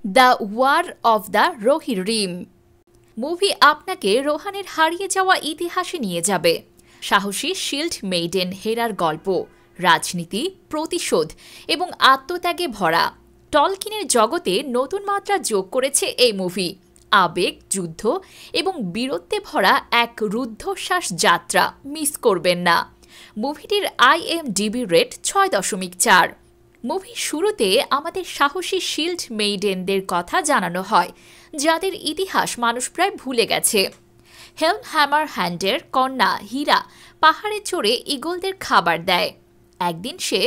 The war of the Rohirrim. Movie আপনাকে রোহানের হারিয়ে যাওয়া ইতিহাসে নিয়ে যাবে। সাহসী শিল্ড মেইডেন হেরার গল্প, রাজনীতি, প্রতিশোধ এবং আত্মত্যাগে ভরা টলকিনের জগতে নতুন মাত্রা যোগ করেছে এই মুভি। আবেগ, যুদ্ধ এবং বীরত্বে ভরা এক রুদ্ধশ্বাস যাত্রা মিস করবেন না। মুভিটির IMDb রেট 6.4। মুভির শুরুতে আমাদের সাহসী শিল্ড মেইডেনদের কথা জানানো হয়, যাদের ইতিহাস মানুষ প্রায় ভুলে গেছে। হেলম হ্যামার হ্যান্ডের কন্যা হীরা পাহাড়ে চড়ে ঈগলদের খাবার দেয়। একদিন সে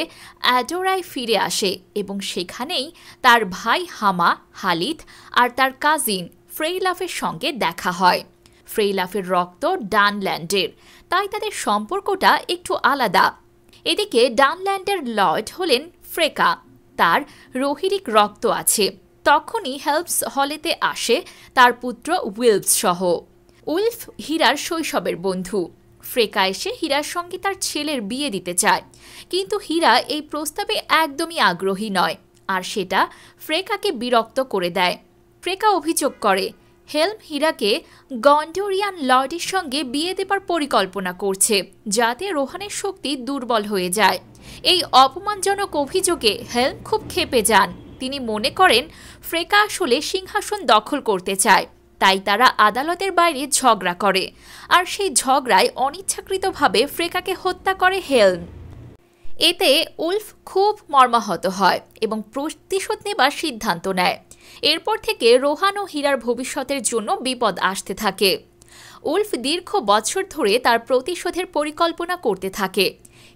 অ্যাডোরায় ফিরে আসে এবং সেখানেই তার ভাই হামা, হালিদ আর তার কাজিন ফ্রেইলাফের সঙ্গে দেখা হয়। ফ্রেইলাফের রক্ত ডানল্যান্ডের, তাই তাদের সম্পর্কটা একটু আলাদা। এদিকে ডানল্যান্ডের লর্ড হলেন ফ্রেকা, তার রোহিরিক রক্ত আছে। তখনই হেল্পস হলেতে আসে তার পুত্র উইলফস সহ। উইলফ হীরার শৈশবের বন্ধু। ফ্রেকা এসে হীরার সঙ্গে তার ছেলের বিয়ে দিতে চায়, কিন্তু হীরা এই প্রস্তাবে একদমই আগ্রহী নয়, আর সেটা ফ্রেকাকে বিরক্ত করে দেয়। ফ্রেকা অভিযোগ করে হেলম হীরাকে গন্ডোরিয়ান লর্ডের সঙ্গে বিয়ে দেবার পরিকল্পনা করছে, যাতে রোহানের শক্তি দুর্বল হয়ে যায়। এই অপমানজনক অভিযোগে হেলম খুব ক্ষেপে যান। তিনি মনে করেন ফ্রেকা আসলে সিংহাসন দখল করতে চায়, তাই তারা আদালতের বাইরে ঝগড়া করে, আর সেই ঝগড়ায় অনিচ্ছাকৃতভাবে ফ্রেকাকে হত্যা করে হেলম। এতে উলফ খুব মর্মাহত হয় এবং প্রতিশোধ নেবার সিদ্ধান্ত নেয়। এরপর থেকে রোহান ও হীরার ভবিষ্যতের জন্য বিপদ আসতে থাকে। উলফ দীর্ঘ বছর ধরে তার প্রতিশোধের পরিকল্পনা করতে থাকে।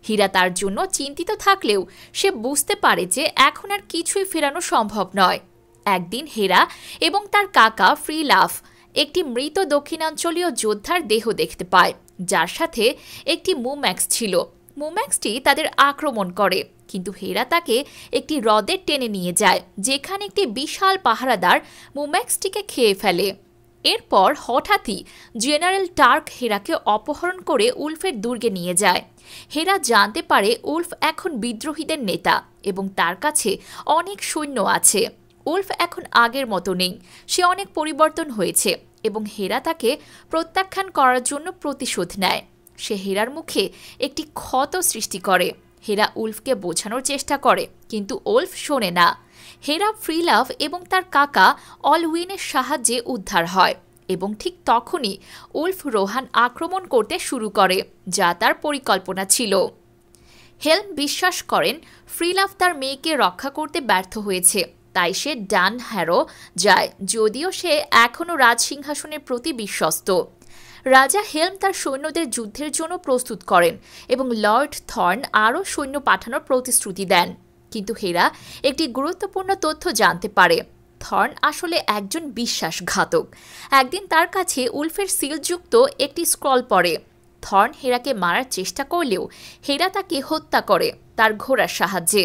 হীরা তার জন্য চিন্তিত থাকলেও সে বুঝতে পারে যে এখন আর কিছুই ফেরানো সম্ভব নয়। একদিন হেরা এবং তার কাকা ফ্রিলাফ একটি মৃত দক্ষিণাঞ্চলীয় যোদ্ধার দেহ দেখতে পায়, যার সাথে একটি মুম্যাক্স ছিল। মুম্যাক্সটি তাদের আক্রমণ করে, কিন্তু হেরা তাকে একটি হ্রদে টেনে নিয়ে যায়, যেখানে একটি বিশাল পাহারাদার মুম্যাক্সটিকে খেয়ে ফেলে। এরপর হঠাৎই জেনারেল টার্ক হেরাকে অপহরণ করে উলফের দুর্গে নিয়ে যায়। হেরা জানতে পারে উলফ এখন বিদ্রোহীদের নেতা এবং তার কাছে অনেক সৈন্য আছে। উলফ এখন আগের মতো নেই, সে অনেক পরিবর্তন হয়েছে এবং হেরা তাকে প্রত্যাখ্যান করার জন্য প্রতিশোধ নেয়। সে হেরার মুখে একটি ক্ষত সৃষ্টি করে। হেরা উলফকে বোঝানোর চেষ্টা করে, কিন্তু উলফ শোনে না। হেরা ফ্রিলাভ এবং তার কাকা অলউইনের সাহায্যে উদ্ধার হয় এবং ঠিক তখনই উলফ রোহান আক্রমণ করতে শুরু করে, যা তার পরিকল্পনা ছিল। হেলম বিশ্বাস করেন ফ্রিলাভ তার মেয়েকে রক্ষা করতে ব্যর্থ হয়েছে, তাই সে ডান হ্যারো যায়, যদিও সে এখনও রাজসিংহাসনের প্রতি বিশ্বস্ত। রাজা হেলম তার সৈন্যদের যুদ্ধের জন্য প্রস্তুত করেন এবং লর্ড থর্ন আরও সৈন্য পাঠানোর প্রতিশ্রুতি দেন। কিন্তু হেরা একটি গুরুত্বপূর্ণ তথ্য জানতে পারে, থর্ন আসলে একজন বিশ্বাসঘাতক। একদিন তার কাছে উলফের সিলযুক্ত একটি স্ক্রল পড়ে। থর্ন হেরাকে মারার চেষ্টা করলেও হেরা তাকে হত্যা করে তার ঘোড়ার সাহায্যে।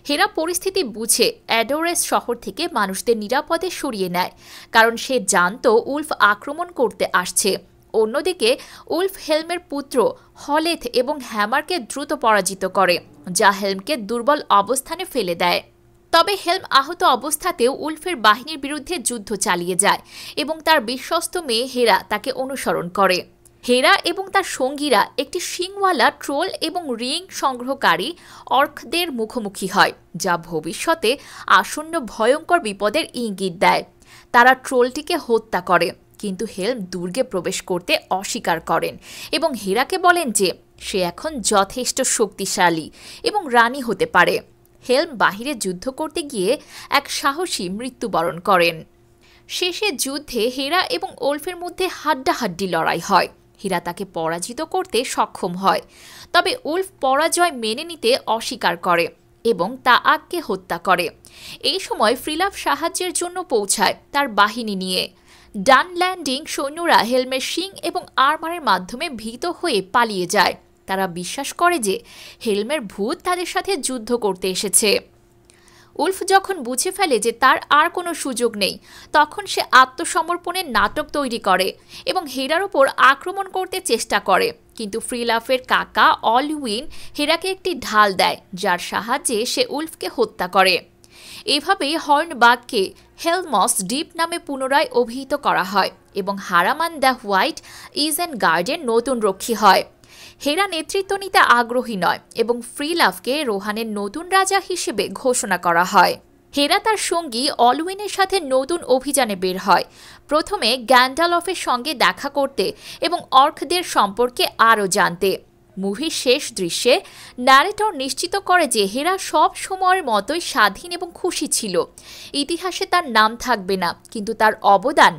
হেরা পরিস্থিতি বুঝে অ্যাডোরেস শহর থেকে মানুষদের নিরাপদে সরিয়ে নেয়, কারণ সে জানত উলফ আক্রমণ করতে আসছে। অন্যদিকে উলফ হেলমের পুত্র হলেথ এবং হ্যামারকে দ্রুত পরাজিত করে, যা হেলমকে দুর্বল অবস্থানে ফেলে দেয়। তবে হেলম আহত অবস্থাতেও উলফের বাহিনীর বিরুদ্ধে যুদ্ধ চালিয়ে যায় এবং তার বিশ্বস্ত মেয়ে হেরা তাকে অনুসরণ করে। হেরা এবং তার সঙ্গীরা একটি শিংওয়ালা ট্রোল এবং রিং সংগ্রহকারী অর্কদের মুখোমুখি হয়, যা ভবিষ্যতে আসন্ন ভয়ঙ্কর বিপদের ইঙ্গিত দেয়। তারা ট্রোলটিকে হত্যা করে, কিন্তু হেলম দুর্গে প্রবেশ করতে অস্বীকার করেন এবং হেরাকে বলেন যে সে এখন যথেষ্ট শক্তিশালী এবং রানী হতে পারে। হেলম বাহিরে যুদ্ধ করতে গিয়ে এক সাহসী মৃত্যুবরণ করেন। শেষে যুদ্ধে হেরা এবং উলফের মধ্যে হাড্ডাহাড্ডি লড়াই হয়। হেরা তাকে পরাজিত করতে সক্ষম হয়, তবে উলফ পরাজয় মেনে নিতে অস্বীকার করে এবং তা আগকে হত্যা করে। এই সময় ফ্রিলাভ সাহায্যের জন্য পৌঁছায় তার বাহিনী নিয়ে। ডানল্যান্ডিং সৈন্যরা হেলমের শিং এবং আর্মারের মাধ্যমে ভীত হয়ে পালিয়ে যায়। তারা বিশ্বাস করে যে হেলমের ভূত তাদের সাথে যুদ্ধ করতে এসেছে। উলফ যখন বুঝে ফেলে যে তার আর কোনো সুযোগ নেই, তখন সে আত্মসমর্পণের নাটক তৈরি করে এবং হেরার ওপর আক্রমণ করতে চেষ্টা করে, কিন্তু ফ্রিলাফের কাকা অলউইন হেরাকে একটি ঢাল দেয়, যার সাহায্যে সে উলফকে হত্যা করে। এভাবেই হর্নবাগকে হেলমস ডিপ নামে পুনরায় অভিহিত করা হয় এবং হারামান দ্য হোয়াইট ইজেন গার্ডের নতুন রক্ষী হয়। হেরা নেতৃত্ব নিতে আগ্রহী নয় এবং ফ্রিলাফকে রোহানের নতুন রাজা হিসেবে ঘোষণা করা হয়। হেরা তার সঙ্গী অলউইনের সাথে নতুন অভিযানে বের হয়, প্রথমে গ্যান্ডালফের সঙ্গে দেখা করতে এবং অর্কদের সম্পর্কে আরও জানতে। মুভির শেষ দৃশ্যে ন্যারেটর নিশ্চিত করে যে হেরা সব সময়ের মতোই স্বাধীন এবং খুশি ছিল। ইতিহাসে তার নাম থাকবে না, কিন্তু তার অবদান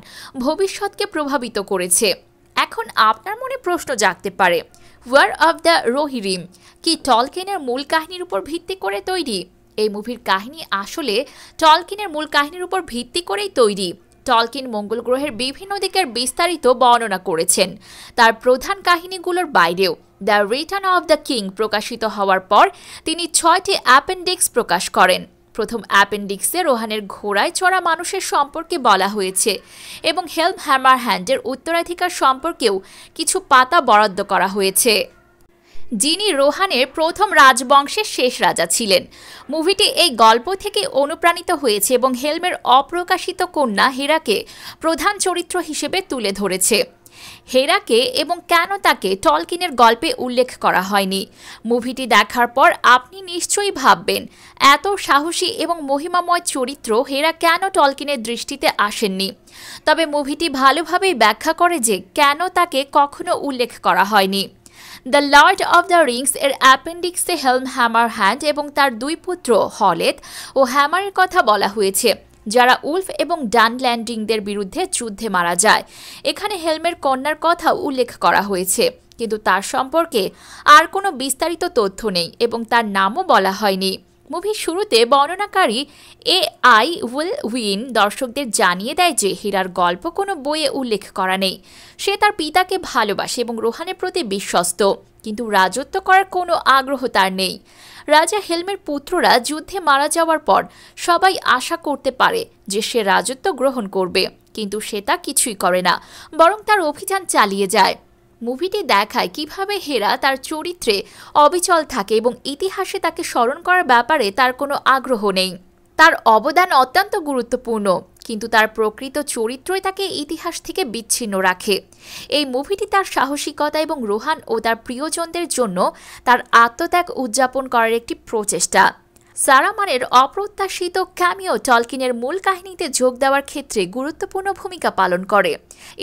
ভবিষ্যৎকে প্রভাবিত করেছে। এখন আপনার মনে প্রশ্ন জাগতে পারে, ওয়ার অফ দ্য রোহিরিম কি টলকিনের মূল কাহিনীর উপর ভিত্তি করে তৈরি? এই মুভির কাহিনী আসলে টলকিনের মূল কাহিনীর উপর ভিত্তি করেই তৈরি। টলকিন মঙ্গল গ্রহের বিভিন্ন দিকের বিস্তারিত বর্ণনা করেছেন। তার প্রধান কাহিনীগুলোর বাইরেও the return of the king প্রকাশিত হওয়ার পর তিনি 6টি অ্যাপেন্ডিক্স প্রকাশ করেন। প্রথম অ্যাপেন্ডিক্সে রোহানের ঘোড়ায় চড়া মানুষের সম্পর্কে বলা হয়েছে এবং হেলম হ্যামারহ্যান্ডের উত্তরাধিকার সম্পর্কেও কিছু পাতা বরাদ্দ করা হয়েছে, যিনি রোহানের প্রথম রাজবংশের শেষ রাজা ছিলেন। মুভিটি এই গল্প থেকে অনুপ্রাণিত হয়েছে এবং হেলমের অপ্রকাশিত কন্যা হেরাকে প্রধান চরিত্র হিসেবে তুলে ধরেছে। হেরাকে এবং কেন তাকে টলকিনের গল্পে উল্লেখ করা হয়নি? মুভিটি দেখার পর আপনি নিশ্চয়ই ভাববেন, এত সাহসী এবং মহিমাময় চরিত্র হেরা কেন টলকিনের দৃষ্টিতে আসেননি? তবে মুভিটি ভালোভাবেই ব্যাখ্যা করে যে কেন তাকে কখনো উল্লেখ করা হয়নি। The Lord of the Rings এর অ্যাপেন্ডিক্সে হেলম হ্যামারহ্যান্ড এবং তার দুই পুত্র হলেত ও হ্যামারের কথা বলা হয়েছে, যারা উলফ এবং ডানল্যান্ডিংদের বিরুদ্ধে যুদ্ধে মারা যায়। এখানে হেলমের কন্যার কথা উল্লেখ করা হয়েছে, কিন্তু তার সম্পর্কে আর কোনো বিস্তারিত তথ্য নেই এবং তার নামও বলা হয়নি। মুভির শুরুতে বর্ণনাকারী AI উইল উইন দর্শকদের জানিয়ে দেয় যে হীরার গল্প কোনো বইয়ে উল্লেখ করা নেই। সে তার পিতাকে ভালোবাসে এবং রোহানের প্রতি বিশ্বস্ত, কিন্তু রাজত্ব করার কোনো আগ্রহ তার নেই। রাজা হেলমের পুত্ররা যুদ্ধে মারা যাওয়ার পর সবাই আশা করতে পারে যে সে রাজত্ব গ্রহণ করবে, কিন্তু সে তা কিছুই করে না, বরং তার অভিযান চালিয়ে যায়। মুভিটি দেখায় কিভাবে হেরা তার চরিত্রে অবিচল থাকে এবং ইতিহাসে তাকে স্মরণ করার ব্যাপারে তার কোনো আগ্রহ নেই। তার অবদান অত্যন্ত গুরুত্বপূর্ণ, কিন্তু তার প্রকৃত চরিত্রই তাকে ইতিহাস থেকে বিচ্ছিন্ন রাখে। এই মুভিটি তার সাহসিকতা এবং রোহান ও তার প্রিয়জনদের জন্য তার আত্মত্যাগ উদযাপন করার একটি প্রচেষ্টা। সারামানের অপ্রত্যাশিত ক্যামিও টলকিনের মূল কাহিনীতে যোগ দেওয়ার ক্ষেত্রে গুরুত্বপূর্ণ ভূমিকা পালন করে।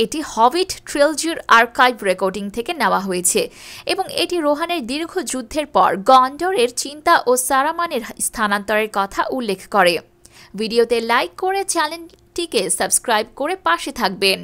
এটি হবিট ট্রিলজির আর্কাইভ রেকর্ডিং থেকে নেওয়া হয়েছে এবং এটি রোহানের দীর্ঘ যুদ্ধের পর গন্ডরের চিন্তা ও সারামানের স্থানান্তরের কথা উল্লেখ করে। ভিডিওতে লাইক করে চ্যানেলটিকে সাবস্ক্রাইব করে পাশে থাকবেন।